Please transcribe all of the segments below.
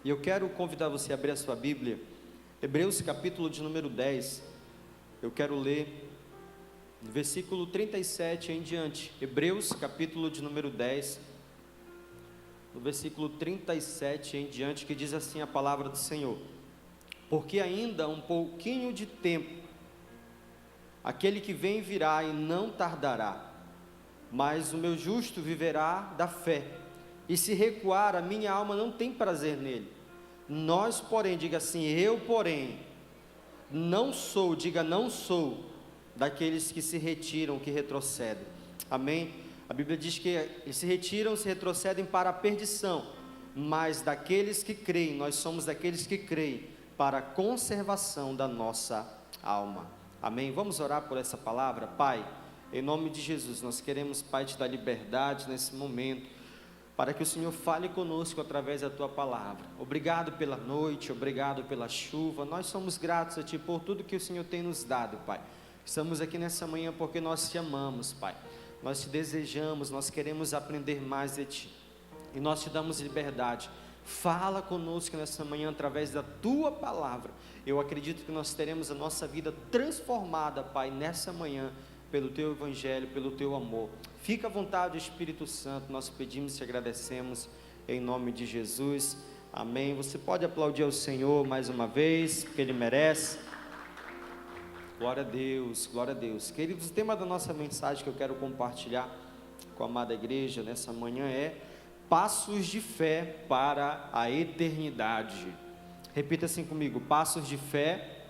E eu quero convidar você a abrir a sua Bíblia, Hebreus capítulo de número 10, eu quero ler do versículo 37 em diante. Hebreus capítulo de número 10, no versículo 37 em diante, que diz assim a palavra do Senhor: porque ainda um pouquinho de tempo, aquele que vem virá e não tardará, mas o meu justo viverá da fé, e se recuar, a minha alma não tem prazer nele. Nós, porém, diga assim, eu, porém, não sou, diga não sou, daqueles que se retiram, que retrocedem. Amém? A Bíblia diz que eles se retiram, se retrocedem para a perdição, mas daqueles que creem, nós somos daqueles que creem para a conservação da nossa alma. Amém? Vamos orar por essa palavra? Pai, em nome de Jesus, nós queremos, Pai, te dar liberdade nesse momento, para que o Senhor fale conosco através da Tua palavra. Obrigado pela noite, obrigado pela chuva, nós somos gratos a Ti por tudo que o Senhor tem nos dado, Pai. Estamos aqui nessa manhã porque nós Te amamos, Pai, nós Te desejamos, nós queremos aprender mais de Ti, e nós Te damos liberdade. Fala conosco nessa manhã através da Tua palavra. Eu acredito que nós teremos a nossa vida transformada, Pai, nessa manhã, pelo Teu Evangelho, pelo Teu amor. Fica à vontade, Espírito Santo, nós pedimos e te agradecemos, em nome de Jesus, amém. Você pode aplaudir ao Senhor mais uma vez, porque Ele merece. Glória a Deus, glória a Deus. Queridos, o tema da nossa mensagem que eu quero compartilhar com a amada igreja nessa manhã é passos de fé para a eternidade. Repita assim comigo: passos de fé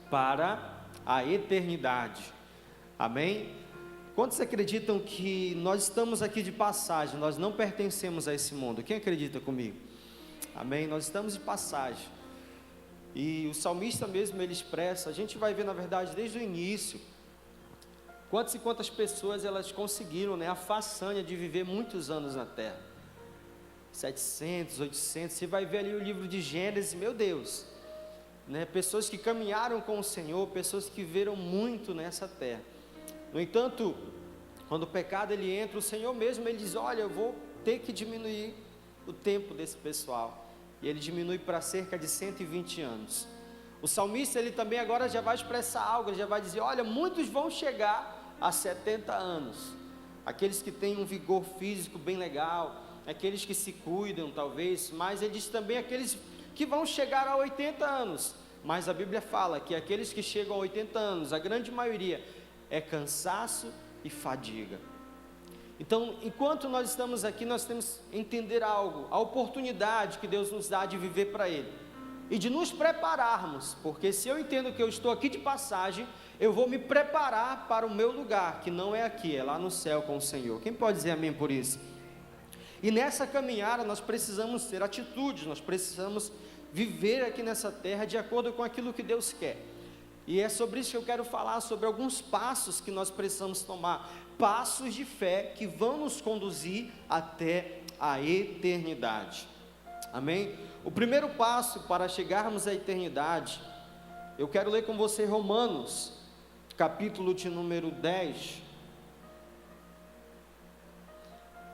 para a eternidade. Amém? Quantos acreditam que nós estamos aqui de passagem, nós não pertencemos a esse mundo? Quem acredita comigo? Amém? Nós estamos de passagem. E o salmista mesmo, ele expressa, a gente vai ver na verdade desde o início, quantas e quantas pessoas elas conseguiram, a façanha de viver muitos anos na terra. 700, 800, você vai ver ali o livro de Gênesis, meu Deus, pessoas que caminharam com o Senhor, pessoas que viveram muito nessa terra. No entanto, quando o pecado ele entra, o Senhor mesmo, ele diz, olha, eu vou ter que diminuir o tempo desse pessoal, e ele diminui para cerca de 120 anos, o salmista, ele também agora já vai expressar algo, ele já vai dizer, olha, muitos vão chegar a 70 anos, aqueles que têm um vigor físico bem legal, aqueles que se cuidam talvez, mas ele diz também aqueles que vão chegar a 80 anos, mas a Bíblia fala que aqueles que chegam a 80 anos, a grande maioria, é cansaço e fadiga. Então, enquanto nós estamos aqui, nós temos que entender algo, a oportunidade que Deus nos dá de viver para Ele, e de nos prepararmos, porque se eu entendo que eu estou aqui de passagem, eu vou me preparar para o meu lugar, que não é aqui, é lá no céu com o Senhor. Quem pode dizer amém por isso? E nessa caminhada nós precisamos ter atitudes, nós precisamos viver aqui nessa terra de acordo com aquilo que Deus quer. E é sobre isso que eu quero falar, sobre alguns passos que nós precisamos tomar, passos de fé que vão nos conduzir até a eternidade. Amém? O primeiro passo para chegarmos à eternidade, eu quero ler com você Romanos, capítulo de número 10.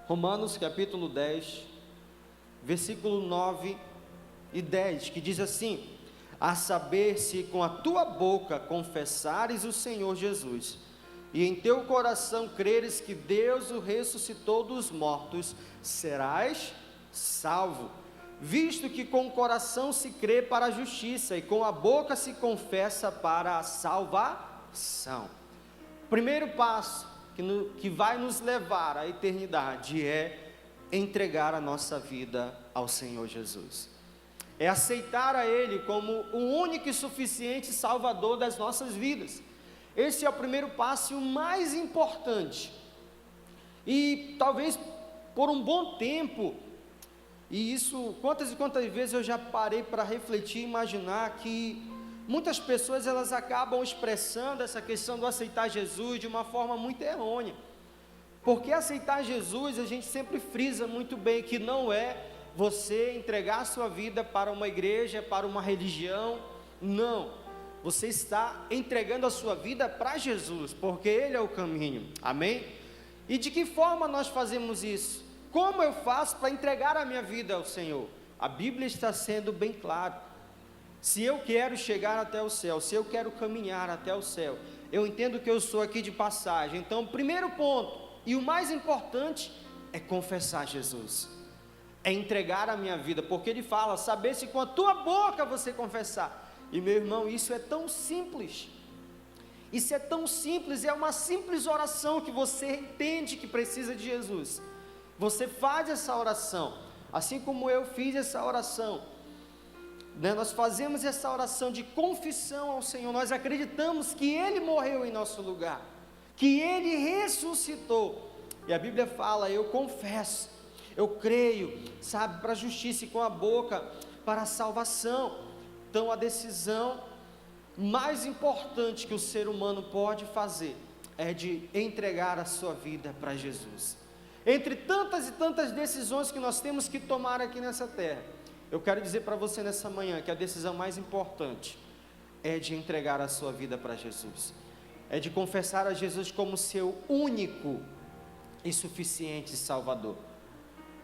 Romanos capítulo 10, versículo 9 e 10, que diz assim: a saber, se com a tua boca confessares o Senhor Jesus, e em teu coração creres que Deus o ressuscitou dos mortos, serás salvo, visto que com o coração se crê para a justiça, e com a boca se confessa para a salvação. Primeiro passo que vai nos levar à eternidade é entregar a nossa vida ao Senhor Jesus, é aceitar a Ele como o único e suficiente Salvador das nossas vidas. Esse é o primeiro passo e o mais importante, e talvez por um bom tempo, e isso, quantas e quantas vezes eu já parei para refletir e imaginar que muitas pessoas elas acabam expressando essa questão do aceitar Jesus de uma forma muito errônea, porque aceitar Jesus, a gente sempre frisa muito bem que não é você entregar a sua vida para uma igreja, para uma religião, não, você está entregando a sua vida para Jesus, porque Ele é o caminho, amém? E de que forma nós fazemos isso? Como eu faço para entregar a minha vida ao Senhor? A Bíblia está sendo bem clara. Se eu quero chegar até o céu, se eu quero caminhar até o céu, eu entendo que eu sou aqui de passagem. Então, o primeiro ponto, e o mais importante, é confessar Jesus, é entregar a minha vida, porque ele fala, saber se com a tua boca você confessar. E meu irmão, isso é tão simples, isso é tão simples, é uma simples oração que você entende que precisa de Jesus, você faz essa oração, assim como eu fiz essa oração, né? Nós fazemos essa oração de confissão ao Senhor, nós acreditamos que Ele morreu em nosso lugar, que Ele ressuscitou, e a Bíblia fala, eu confesso, eu creio, sabe, para a justiça e com a boca, para a salvação. Então a decisão mais importante que o ser humano pode fazer, é de entregar a sua vida para Jesus. Entre tantas e tantas decisões que nós temos que tomar aqui nessa terra, eu quero dizer para você nessa manhã, que a decisão mais importante, é de entregar a sua vida para Jesus, é de confessar a Jesus como seu único e suficiente Salvador.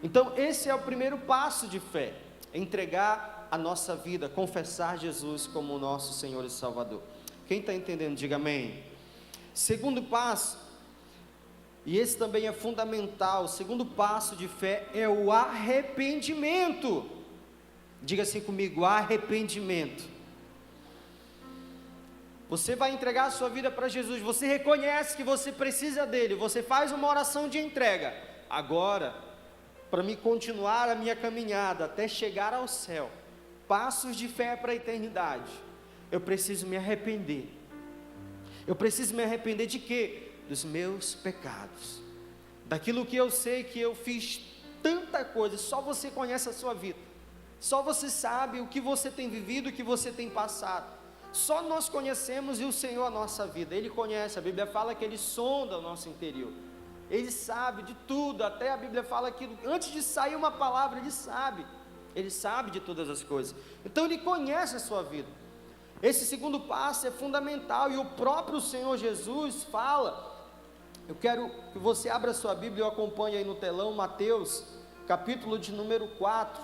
Então esse é o primeiro passo de fé, entregar a nossa vida, confessar Jesus como o nosso Senhor e Salvador. Quem está entendendo, diga amém. Segundo passo, e esse também é fundamental, o segundo passo de fé é o arrependimento. Diga assim comigo, arrependimento. Você vai entregar a sua vida para Jesus, você reconhece que você precisa dele, você faz uma oração de entrega. Agora, para me continuar a minha caminhada até chegar ao céu, passos de fé para a eternidade, eu preciso me arrepender. Eu preciso me arrepender de quê? Dos meus pecados, daquilo que eu sei que eu fiz tanta coisa. Só você conhece a sua vida, só você sabe o que você tem vivido, o que você tem passado. Só nós conhecemos e o Senhor a nossa vida, Ele conhece. A Bíblia fala que Ele sonda o nosso interior, Ele sabe de tudo. Até a Bíblia fala que antes de sair uma palavra, Ele sabe de todas as coisas. Então Ele conhece a sua vida. Esse segundo passo é fundamental, e o próprio Senhor Jesus fala. Eu quero que você abra a sua Bíblia e acompanhe aí no telão, Mateus, capítulo de número 4,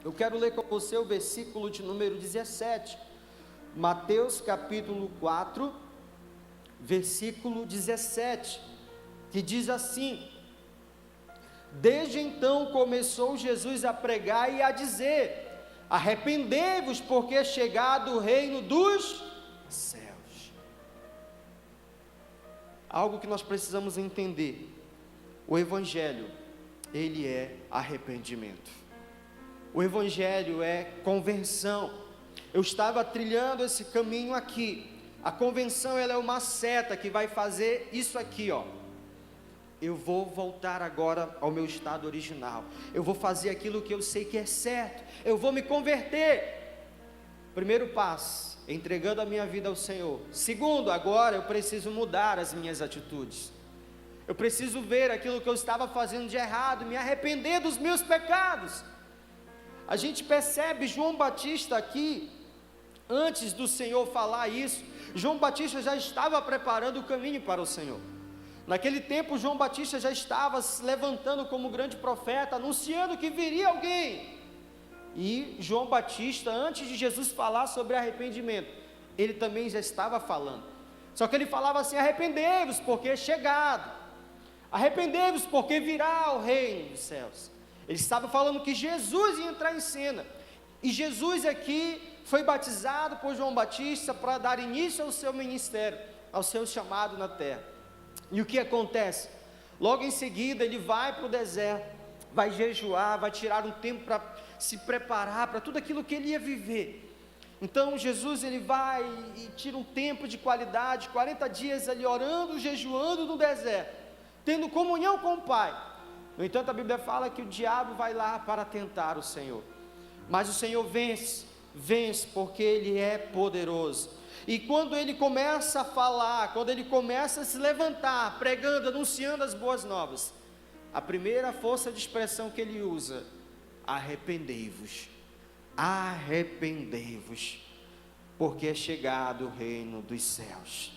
eu quero ler com você o versículo de número 17, Mateus capítulo 4, versículo 17, que diz assim: desde então começou Jesus a pregar e a dizer: arrependei-vos, porque é chegado o reino dos céus. Algo que nós precisamos entender: o Evangelho, ele é arrependimento, o Evangelho é conversão. Eu estava trilhando esse caminho aqui, a conversão ela é uma seta que vai fazer isso aqui, ó. Eu vou voltar agora ao meu estado original, eu vou fazer aquilo que eu sei que é certo, eu vou me converter. Primeiro passo, entregando a minha vida ao Senhor. Segundo, agora eu preciso mudar as minhas atitudes, eu preciso ver aquilo que eu estava fazendo de errado, me arrepender dos meus pecados. A gente percebe João Batista aqui, antes do Senhor falar isso, João Batista já estava preparando o caminho para o Senhor. Naquele tempo João Batista já estava se levantando como grande profeta, anunciando que viria alguém. E João Batista, antes de Jesus falar sobre arrependimento, ele também já estava falando. Só que ele falava assim: arrependei-vos, porque é chegado. Arrependei-vos, porque virá o reino dos céus. Ele estava falando que Jesus ia entrar em cena. E Jesus aqui foi batizado por João Batista para dar início ao seu ministério, ao seu chamado na terra. E o que acontece? Logo em seguida ele vai para o deserto, vai jejuar, vai tirar um tempo para se preparar para tudo aquilo que ele ia viver. Então Jesus ele vai e tira um tempo de qualidade, 40 dias ali orando, jejuando no deserto, tendo comunhão com o Pai. No entanto, a Bíblia fala que o diabo vai lá para tentar o Senhor, mas o Senhor vence porque Ele é poderoso. E quando Ele começa a falar, quando Ele começa a se levantar, pregando, anunciando as boas novas, a primeira força de expressão que Ele usa: arrependei-vos, arrependei-vos, porque é chegado o reino dos céus.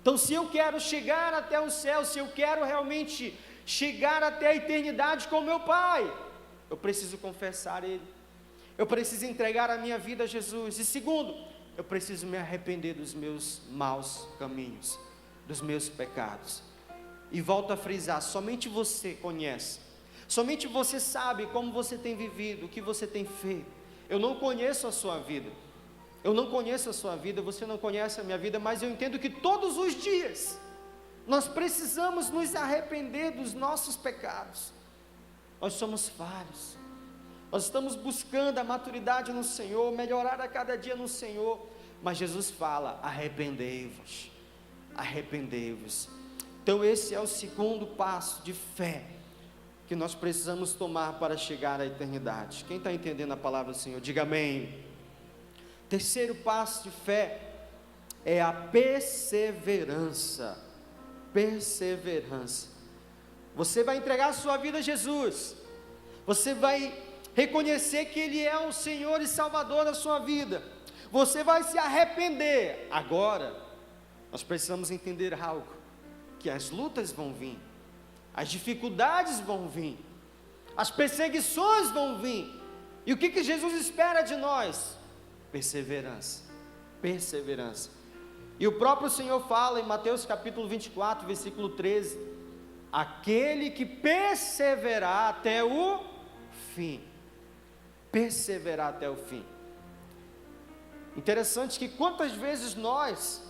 Então, se eu quero chegar até o céu, se eu quero realmente chegar até a eternidade com meu Pai, eu preciso confessar Ele. Eu preciso entregar a minha vida a Jesus. E segundo, eu preciso me arrepender dos meus maus caminhos, dos meus pecados. E volto a frisar, somente você conhece, somente você sabe como você tem vivido, o que você tem feito. Eu não conheço a sua vida, você não conhece a minha vida, mas eu entendo que todos os dias, nós precisamos nos arrepender dos nossos pecados. Nós somos falhos, nós estamos buscando a maturidade no Senhor, melhorar a cada dia no Senhor, mas Jesus fala, arrependei-vos, arrependei-vos. Então esse é o segundo passo de fé, que nós precisamos tomar para chegar à eternidade. Quem está entendendo a palavra do Senhor, diga amém. Terceiro passo de fé, é a perseverança, perseverança. Você vai entregar a sua vida a Jesus, você vai reconhecer que Ele é o Senhor e Salvador da sua vida, você vai se arrepender. Agora, nós precisamos entender algo, que as lutas vão vir, as dificuldades vão vir, as perseguições vão vir, e o que Jesus espera de nós? Perseverança, perseverança. E o próprio Senhor fala em Mateus capítulo 24, versículo 13, aquele que perseverar até o fim, perseverar até o fim. Interessante que quantas vezes nós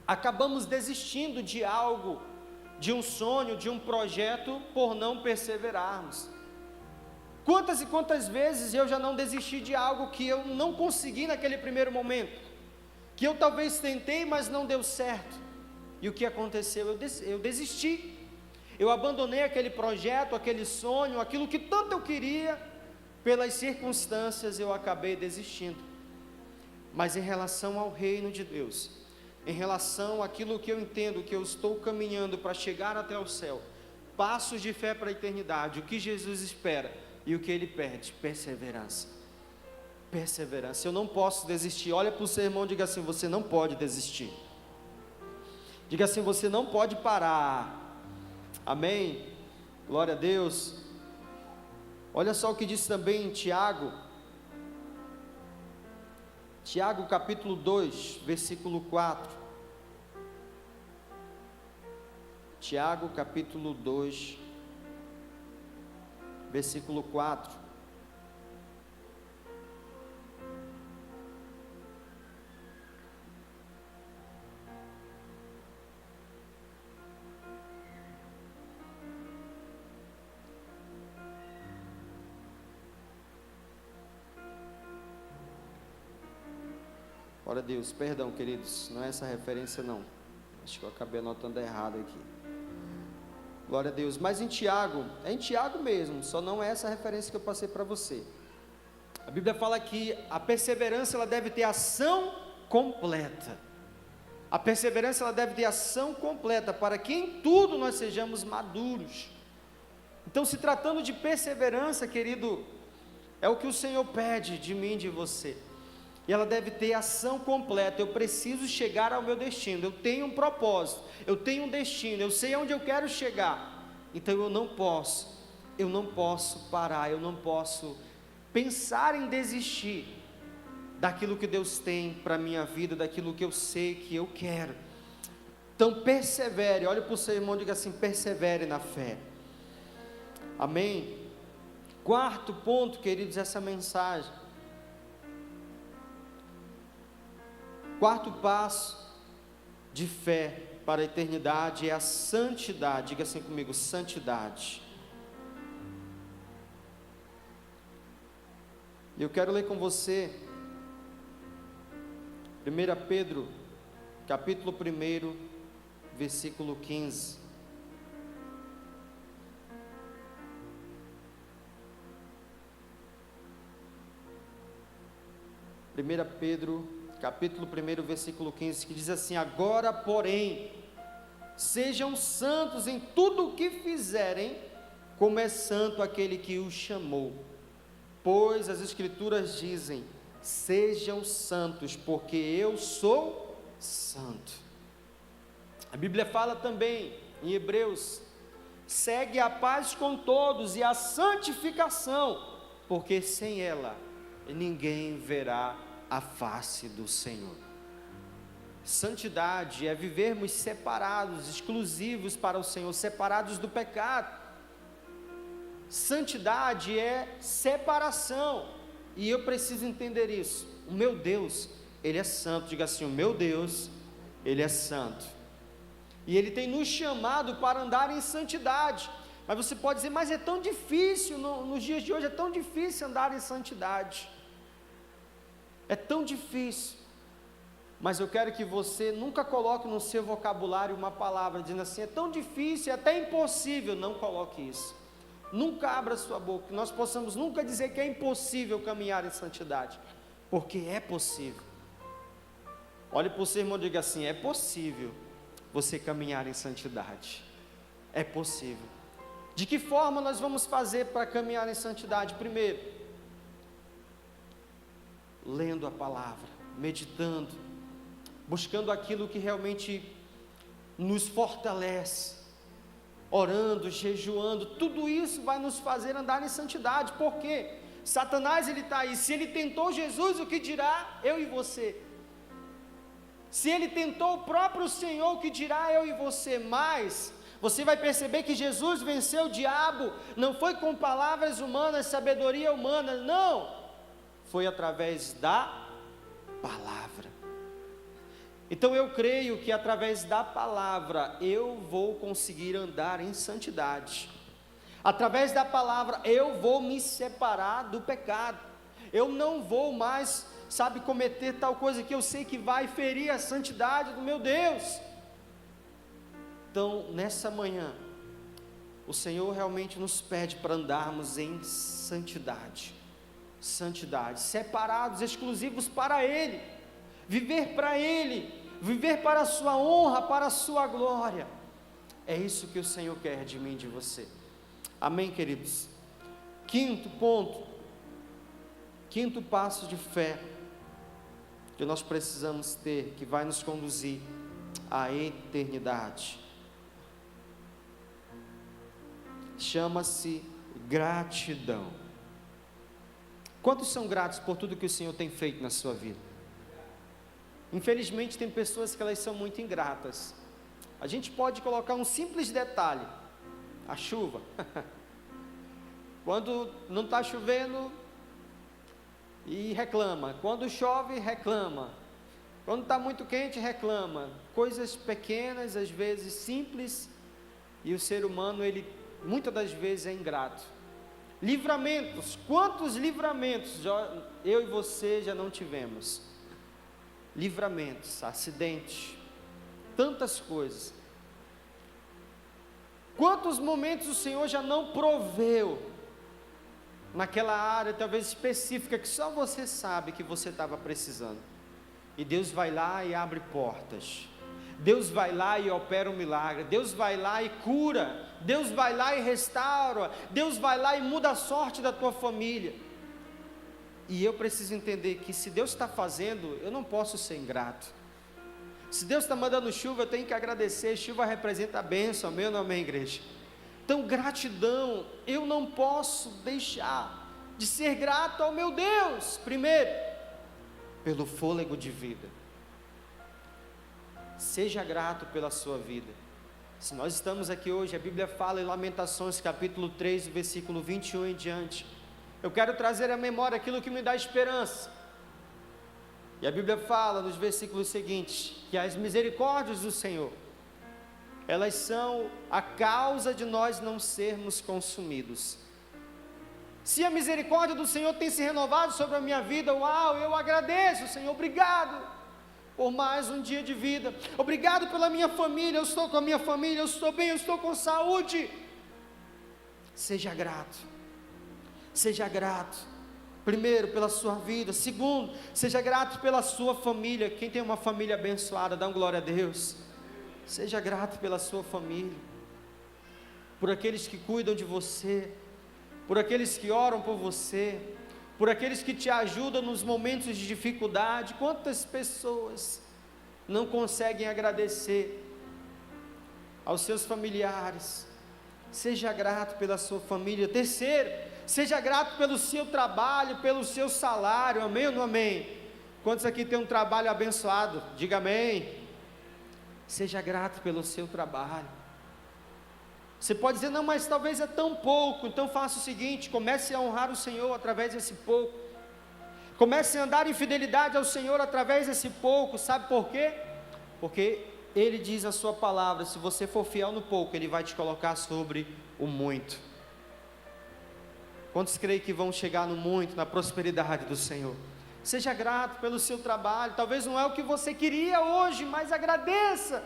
acabamos desistindo de algo, de um sonho, de um projeto, por não perseverarmos. Quantas e quantas vezes eu já não desisti de algo que eu não consegui naquele primeiro momento, que eu talvez tentei, mas não deu certo, e o que aconteceu? Eu desisti, eu abandonei aquele projeto, aquele sonho, aquilo que tanto eu queria, pelas circunstâncias eu acabei desistindo. Mas em relação ao reino de Deus, em relação àquilo que eu entendo, que eu estou caminhando para chegar até o céu, passos de fé para a eternidade, o que Jesus espera e o que Ele pede, perseverança, perseverança. Eu não posso desistir. Olha para o seu irmão e diga assim, você não pode desistir, diga assim, você não pode parar, amém, glória a Deus. Olha só o que diz também em Tiago capítulo 2, versículo 4, Tiago capítulo 2, versículo 4, glória a Deus, perdão queridos, não é essa referência não, acho que eu acabei anotando errado aqui, glória a Deus, mas em Tiago, é em Tiago mesmo, só não é essa referência que eu passei para você. A Bíblia fala que a perseverança ela deve ter ação completa, a perseverança ela deve ter ação completa, para que em tudo nós sejamos maduros. Então, se tratando de perseverança, querido, é o que o Senhor pede de mim e de você, e ela deve ter ação completa. Eu preciso chegar ao meu destino, eu tenho um propósito, eu tenho um destino, eu sei aonde eu quero chegar, então eu não posso parar, eu não posso pensar em desistir daquilo que Deus tem para a minha vida, daquilo que eu sei que eu quero. Então persevere, olhe para o seu irmão e diga assim, persevere na fé, amém? Quarto ponto, queridos, essa mensagem, quarto passo de fé para a eternidade é a santidade. Diga assim comigo, santidade. Eu quero ler com você 1 Pedro, capítulo 1, versículo 15. 1 Pedro, capítulo 1, versículo 15, que diz assim: agora, porém, sejam santos em tudo o que fizerem, como é santo aquele que os chamou. Pois as Escrituras dizem: sejam santos, porque eu sou santo. A Bíblia fala também em Hebreus segue a paz com todos e a santificação, porque sem ela ninguém verá a face do Senhor. Santidade é vivermos separados, exclusivos para o Senhor, separados do pecado. Santidade é separação, e eu preciso entender isso. O meu Deus, Ele é santo. Diga assim: o meu Deus, Ele é santo, e Ele tem nos chamado para andar em santidade. Mas você pode dizer: mas é tão difícil, nos dias de hoje é tão difícil andar em santidade, é tão difícil. Mas eu quero que você nunca coloque no seu vocabulário uma palavra dizendo assim: é tão difícil, é até impossível. Não coloque isso, nunca abra sua boca, que nós possamos nunca dizer que é impossível caminhar em santidade, porque é possível. Olhe para o seu irmão e diga assim: é possível você caminhar em santidade, é possível. De que forma nós vamos fazer para caminhar em santidade? Primeiro, lendo a palavra, meditando, buscando aquilo que realmente nos fortalece, orando, jejuando. Tudo isso vai nos fazer andar em santidade. Por quê? Satanás, ele está aí. Se ele tentou Jesus, o que dirá eu e você? Se ele tentou o próprio Senhor, o que dirá eu e você? Mas você vai perceber que Jesus venceu o diabo, não foi com palavras humanas, sabedoria humana, não, foi através da palavra. Então eu creio que através da palavra eu vou conseguir andar em santidade. Através da palavra eu vou me separar do pecado. Eu não vou mais, cometer tal coisa que eu sei que vai ferir a santidade do meu Deus. Então, nessa manhã, o Senhor realmente nos pede para andarmos em santidade. Santidade, separados, exclusivos para Ele, viver para Ele, viver para a sua honra, para a sua glória. É isso que o Senhor quer de mim e de você. Amém, queridos? Quinto ponto, quinto passo de fé que nós precisamos ter, que vai nos conduzir à eternidade, chama-se gratidão. Quantos são gratos por tudo que o Senhor tem feito na sua vida? Infelizmente tem pessoas que elas são muito ingratas. A gente pode colocar um simples detalhe: a chuva. Quando não está chovendo, e reclama. Quando chove, reclama. Quando está muito quente, reclama. Coisas pequenas, às vezes simples, e o ser humano, ele muitas das vezes é ingrato. Livramentos, quantos livramentos eu e você já não tivemos? Livramentos, acidentes, tantas coisas. Quantos momentos o Senhor já não proveu naquela área talvez específica que só você sabe que você estava precisando, e Deus vai lá e abre portas, Deus vai lá e opera um milagre, Deus vai lá e cura, Deus vai lá e restaura, Deus vai lá e muda a sorte da tua família. E eu preciso entender que se Deus está fazendo, eu não posso ser ingrato. Se Deus está mandando chuva, eu tenho que agradecer. Chuva representa a bênção, amém ou não amém, igreja? Então, gratidão, eu não posso deixar de ser grato ao meu Deus. Primeiro, pelo fôlego de vida. Seja grato pela sua vida. Se nós estamos aqui hoje, a Bíblia fala em Lamentações capítulo 3, versículo 21 em diante. Eu quero trazer à memória aquilo que me dá esperança. E a Bíblia fala nos versículos seguintes, que as misericórdias do Senhor, elas são a causa de nós não sermos consumidos. Se a misericórdia do Senhor tem se renovado sobre a minha vida, uau, eu agradeço, Senhor, obrigado por mais um dia de vida, obrigado pela minha família, eu estou com a minha família, eu estou bem, eu estou com saúde. Seja grato, seja grato, primeiro pela sua vida, segundo, seja grato pela sua família. Quem tem uma família abençoada, dá uma glória a Deus. Seja grato pela sua família, por aqueles que cuidam de você, por aqueles que oram por você, por aqueles que te ajudam nos momentos de dificuldade. Quantas pessoas não conseguem agradecer aos seus familiares, Seja grato pela sua família. Terceiro, seja grato pelo seu trabalho, pelo seu salário. Amém ou não amém? Quantos aqui tem um trabalho abençoado? Diga amém. Seja grato pelo seu trabalho. Você pode dizer, não, mas talvez é tão pouco. Então faça o seguinte, comece a honrar o Senhor através desse pouco. Comece a andar em fidelidade ao Senhor através desse pouco. Sabe por quê? Porque Ele diz a sua palavra, se você for fiel no pouco, Ele vai te colocar sobre o muito. Quantos creem que vão chegar no muito, na prosperidade do Senhor? Seja grato pelo seu trabalho. Talvez não é o que você queria hoje, mas agradeça.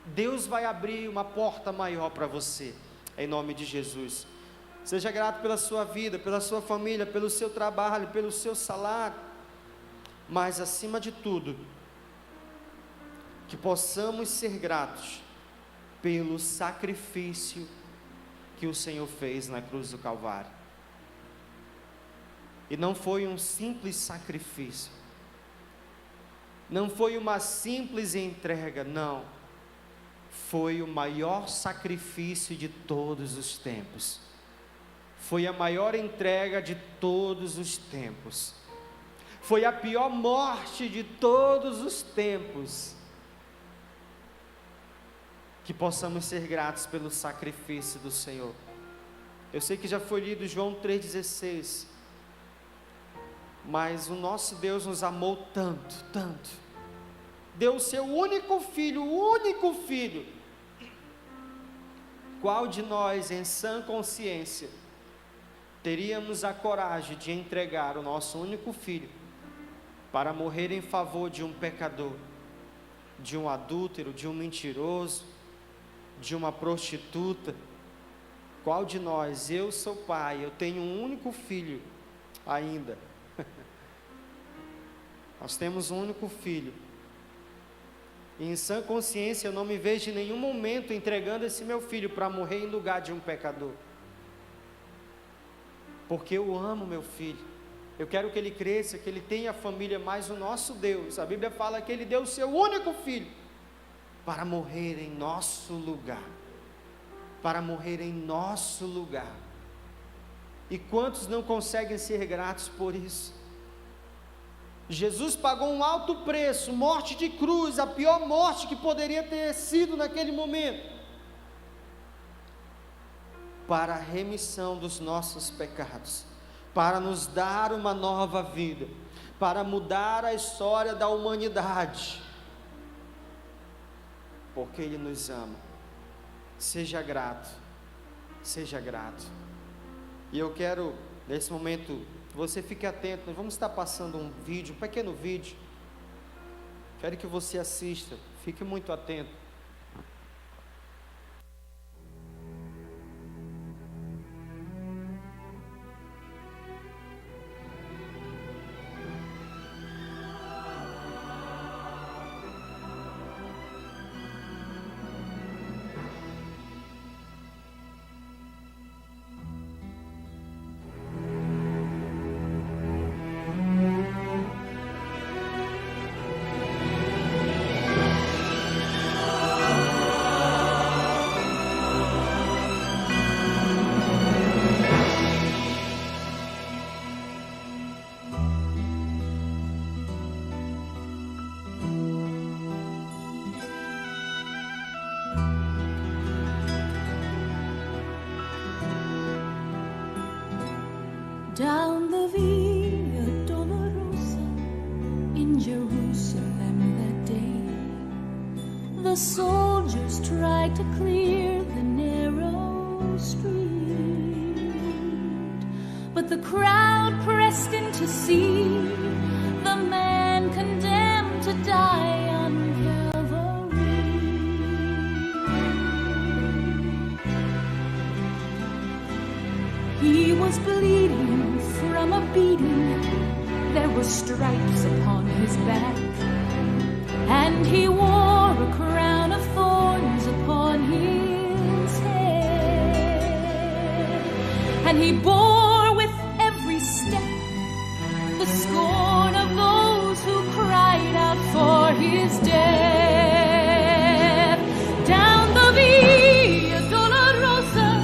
Deus vai abrir uma porta maior para você, em nome de Jesus. Seja grato pela sua vida, pela sua família, pelo seu trabalho, pelo seu salário. Mas acima de tudo, que possamos ser gratos pelo sacrifício que o Senhor fez na cruz do Calvário. E não foi um simples sacrifício, não foi uma simples entrega, não. Foi o maior sacrifício de todos os tempos. Foi a maior entrega de todos os tempos. Foi a pior morte de todos os tempos. Que possamos ser gratos pelo sacrifício do Senhor. Eu sei que já foi lido João 3,16. Mas o nosso Deus nos amou tanto, tanto. Deu o seu único filho, o único filho. Qual de nós, em sã consciência, teríamos a coragem de entregar o nosso único filho para morrer em favor de um pecador, de um adúltero, de um mentiroso, de uma prostituta? Qual de nós? Eu sou pai, eu tenho um único filho ainda. Nós temos um único filho. E em sã consciência eu não me vejo em nenhum momento entregando esse meu filho para morrer em lugar de um pecador. Porque eu amo meu filho. Eu quero que ele cresça, que ele tenha família, mas o nosso Deus, a Bíblia fala que Ele deu o seu único filho para morrer em nosso lugar. Para morrer em nosso lugar. E quantos não conseguem ser gratos por isso? Jesus pagou um alto preço, morte de cruz, a pior morte que poderia ter sido naquele momento, para a remissão dos nossos pecados, para nos dar uma nova vida, para mudar a história da humanidade, porque Ele nos ama. Seja grato, seja grato. E eu quero, nesse momento, você fique atento, nós vamos estar passando um vídeo, um pequeno vídeo. Quero que você assista, fique muito atento. Down the Via Dolorosa in Jerusalem that day, the soldiers tried to clear the narrow street, but the crowd pressed in to see the man condemned to die on Calvary. He was bleeding from a beating, there were stripes upon his back, and he wore a crown of thorns upon his head, and he bore with every step the scorn of those who cried out for his death. Down the Via Dolorosa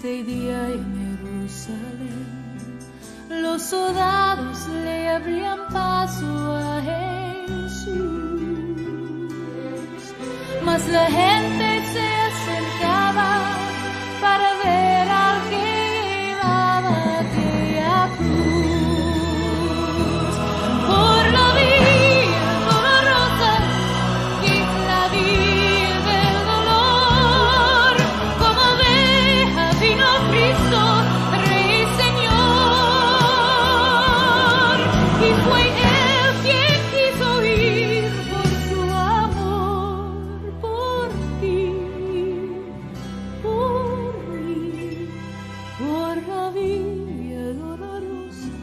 noche y día en Jerusalén. Los soldados le abrían paso a Jesús, mas la gente se acercaba para ver al que llevaba aquella cruz. Por la vía dolorosa, que es la vía del dolor, como oveja vino Cristo, Rey y Señor, y fue Él quien quiso ir por su amor, por ti, por la vía dolorosa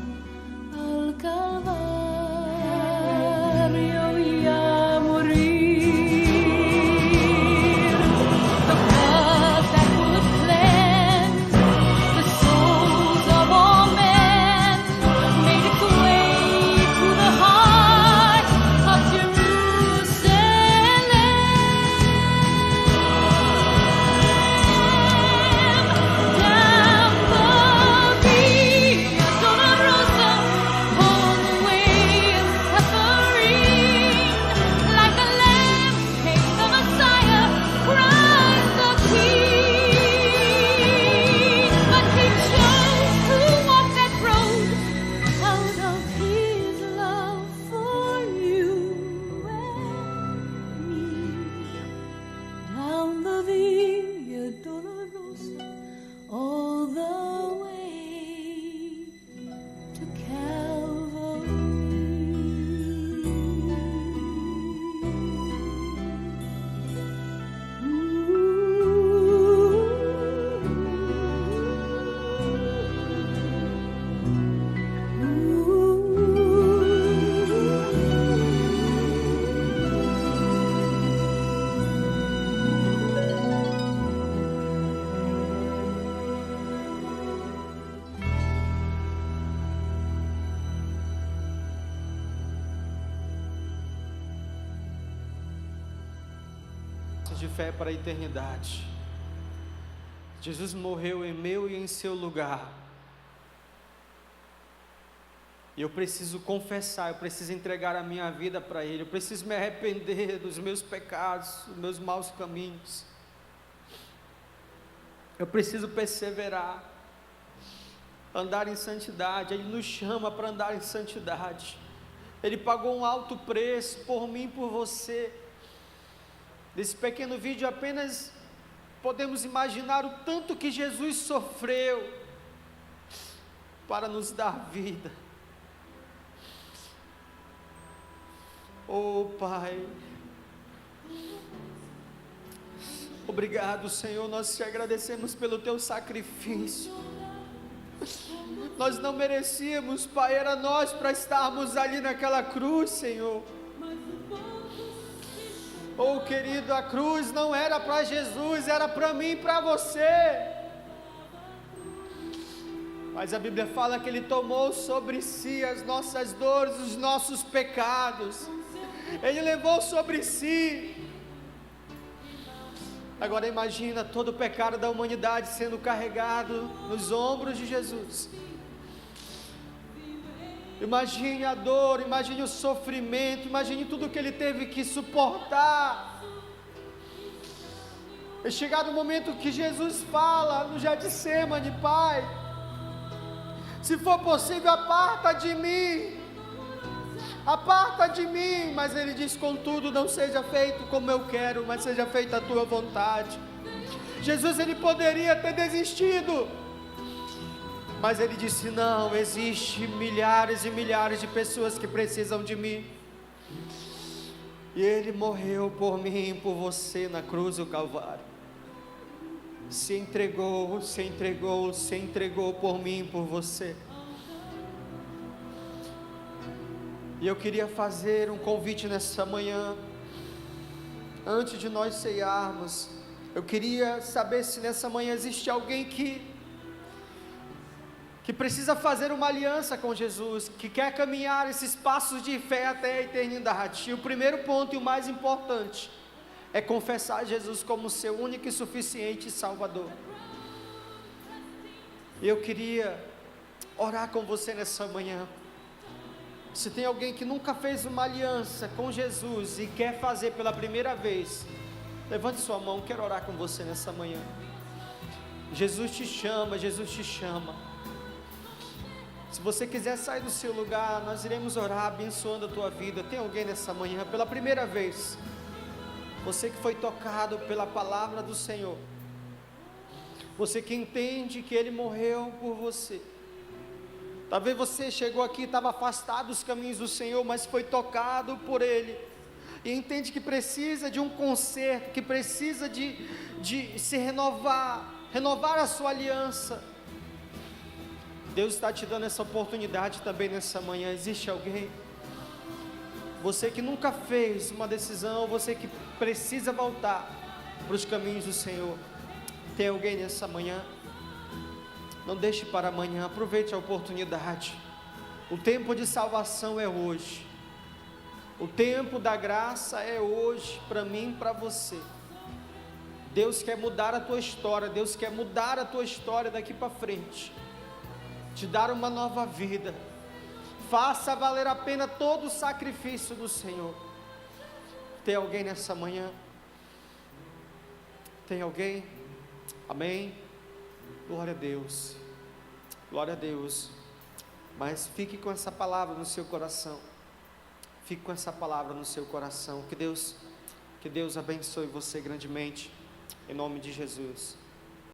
al Calvario y a morir. The blood that would cleanse the souls of all men made its way to the heart of Jerusalem. Down the via dolorosa, on the way of suffering, like a lamb came the Messiah, Christ the King. But he chose to walk that road out of his love for you and me. Down the via dolorosa, all the way to De fé para a eternidade. Jesus morreu em meu e em seu lugar. E eu preciso confessar, eu preciso entregar a minha vida para Ele, eu preciso me arrepender dos meus pecados, dos meus maus caminhos. Eu preciso perseverar, andar em santidade. Ele nos chama para andar em santidade. Ele pagou um alto preço por mim, por você. Nesse pequeno vídeo apenas podemos imaginar o tanto que Jesus sofreu para nos dar vida. Oh Pai, obrigado Senhor, nós te agradecemos pelo teu sacrifício. Nós não merecíamos, Pai, era nós para estarmos ali naquela cruz, Senhor. Oh querido, a cruz não era para Jesus, era para mim e para você. Mas a Bíblia fala que Ele tomou sobre si as nossas dores, os nossos pecados. Ele levou sobre si. Agora imagina todo o pecado da humanidade sendo carregado nos ombros de Jesus. Imagine a dor, imagine o sofrimento, imagine tudo que Ele teve que suportar. É chegado o momento que Jesus fala no Getsemane: Pai, se for possível, aparta de mim, mas Ele diz: contudo, não seja feito como eu quero, mas seja feita a tua vontade. Jesus, Ele poderia ter desistido, mas Ele disse: não, existe milhares e milhares de pessoas que precisam de mim, e Ele morreu por mim e por você na cruz do Calvário. Se entregou por mim e por você. E eu queria fazer um convite nessa manhã, antes de nós ceiarmos. Eu queria saber se nessa manhã existe alguém que precisa fazer uma aliança com Jesus, que quer caminhar esses passos de fé até a eternidade. E o primeiro ponto e o mais importante é confessar Jesus como seu único e suficiente Salvador. Eu queria orar com você nessa manhã. Se tem alguém que nunca fez uma aliança com Jesus e quer fazer pela primeira vez, levante sua mão, quero orar com você nessa manhã. Jesus te chama, Jesus te chama. Se você quiser sair do seu lugar, nós iremos orar abençoando a tua vida. Tem alguém nessa manhã, pela primeira vez, você que foi tocado pela palavra do Senhor, você que entende que Ele morreu por você. Talvez você chegou aqui, estava afastado dos caminhos do Senhor, mas foi tocado por Ele, e entende que precisa de um conserto, que precisa de se renovar a sua aliança. Deus está te dando essa oportunidade também nessa manhã. Existe alguém? Você que nunca fez uma decisão, você que precisa voltar para os caminhos do Senhor. Tem alguém nessa manhã? Não deixe para amanhã, aproveite a oportunidade. O tempo de salvação é hoje. O tempo da graça é hoje, para mim e para você. Deus quer mudar a tua história, Deus quer mudar a tua história daqui para frente, te dar uma nova vida. Faça valer a pena todo o sacrifício do Senhor. Tem alguém nessa manhã? Tem alguém? Amém? Glória a Deus, glória a Deus. Mas fique com essa palavra no seu coração, fique com essa palavra no seu coração. Que Deus abençoe você grandemente, em nome de Jesus.